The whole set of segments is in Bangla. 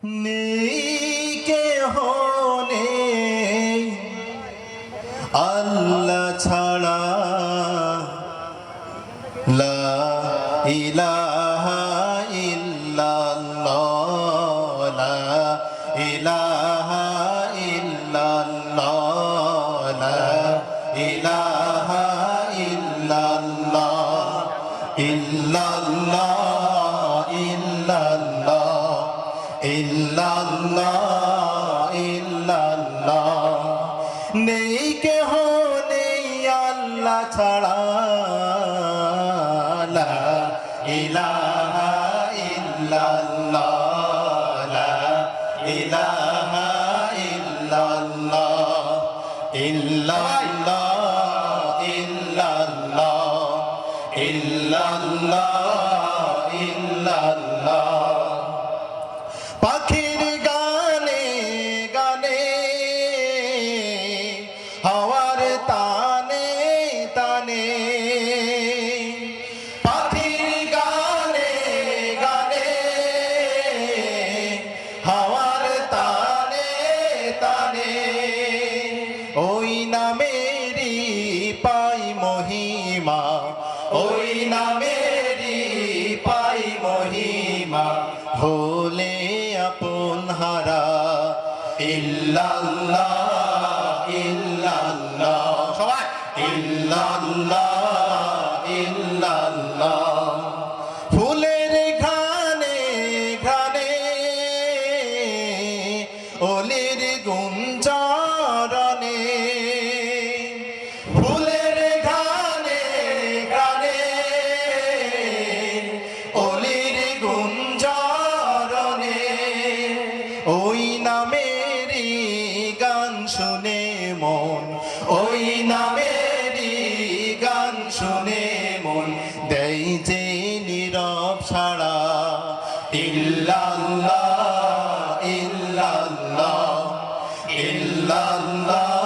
নেই কেহ নেই আল্লাহ ছাড়া, লা ইলাহা ইল্লাল্লাহ, লা ইলাহা ইল্লাল্লাহ, লা ইলাহা ইল্লাল্লাহ, ইল্লাল্লাহ ইল্লাল্লাহ ইল্লাল্লাহ ইল্লাল্লাহ। নেই কেহ নেই আল্লাহ ছাড়া, লা ইলাহা ইল্লাল্লাহ, লা ইলাহা ইল্লাল্লাহ, ইল্লাল্লাহ ইল্লাল্লাহ ইল্লাল্লাহ ইল্লাল্লাহ। পাখির গানে গানে, হাওয়ার তানে তানে, পাখির গানে গানে, হাওয়ার তানে তানে, ওই নামেরই পাই মহিমা, ওই নামেরই পাই মহিমা, হলে আপন হারা। ইল্লাল্লাহ ইল্লাল্লাহ, সবাই ইল্লাল্লাহ ইল্লাল্লাহ। ফুলের ঘ্রাণে ঘ্রাণে, ওলির গুঞ্জরণে, ফুলের ঘ্রাণে ঘ্রাণে, ওলির গুঞ্জরণে, ওই নামেরই গান শুনে মন, ওই নামেরই গান শুনে মন, দেয় যে নীরব সাড়া। ইল্লাল্লাহ ইল্লাল্লাহ ইল্লাল্লাহ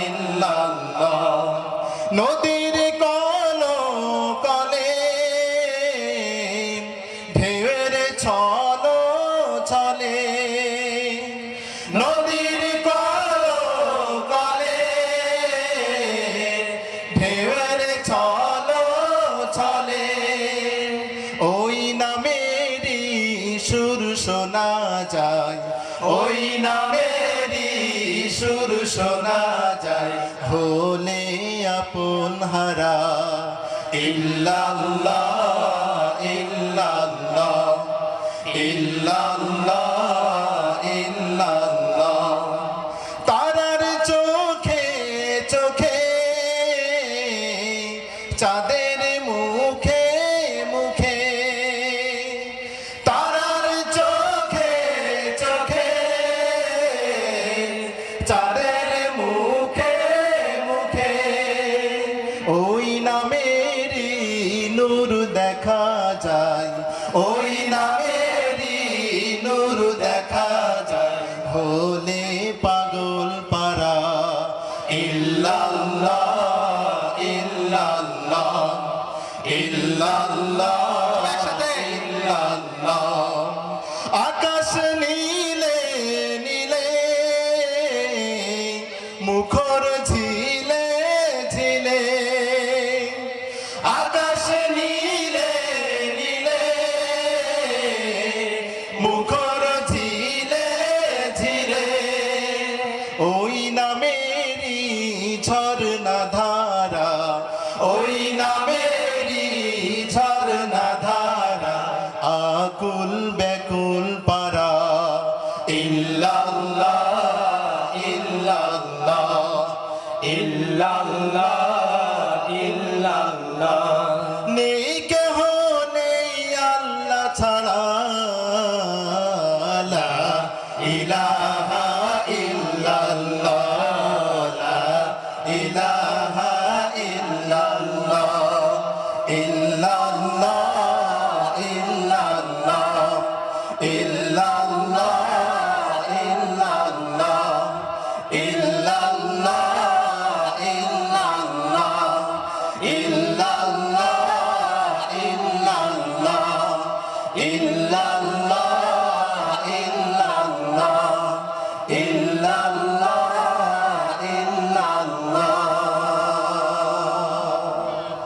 ইল্লাল্লাহ। নদীর কল কলে ঢেউয়ের ছল ছলে, নদীর কল কলে ঢেউয়ের ছল ছলে, ওই নামেরই সুর শোনা যায়, ওই নামেরই সুর শোনা যায়, হলে আপন হারা। ইল্লাল্লাহ ইল্লাল্লাহ ইল্লাল্লাহ ইল্লাল্লাহ। তারার চোখে চোখে, চাঁদের মুখে মুখে, তারার চোখে চোখে, চাঁদের মুখে মুখে, ওই নামেরই নূর দেখা যায়, ওই নামেরই নূর দেখা যায়, হলে পাগল পারা। ইল্লাল্লাহ ইল্লাল্লাহ ইল্লাল্লাহ ইল্লাল্লাহ। আকাশ নীলে নীলে, মুখর ঝিলে ঝিলে, আকাশ নীলে নীলে, মুখর ঝিলে ঝিলে, ওই নামেরই ঝরনা ধারা, ওই নামেরই ঝরনা ধারা, আকুল ব্যাকুল পারা। ইল্লাল্লাহ ইল্লাল্লাহ ইল্লাল্লাহ ইল্লাল্লাহ। নেই কেহ নেই আল্লাহ ছাড়া, লা ইলাহা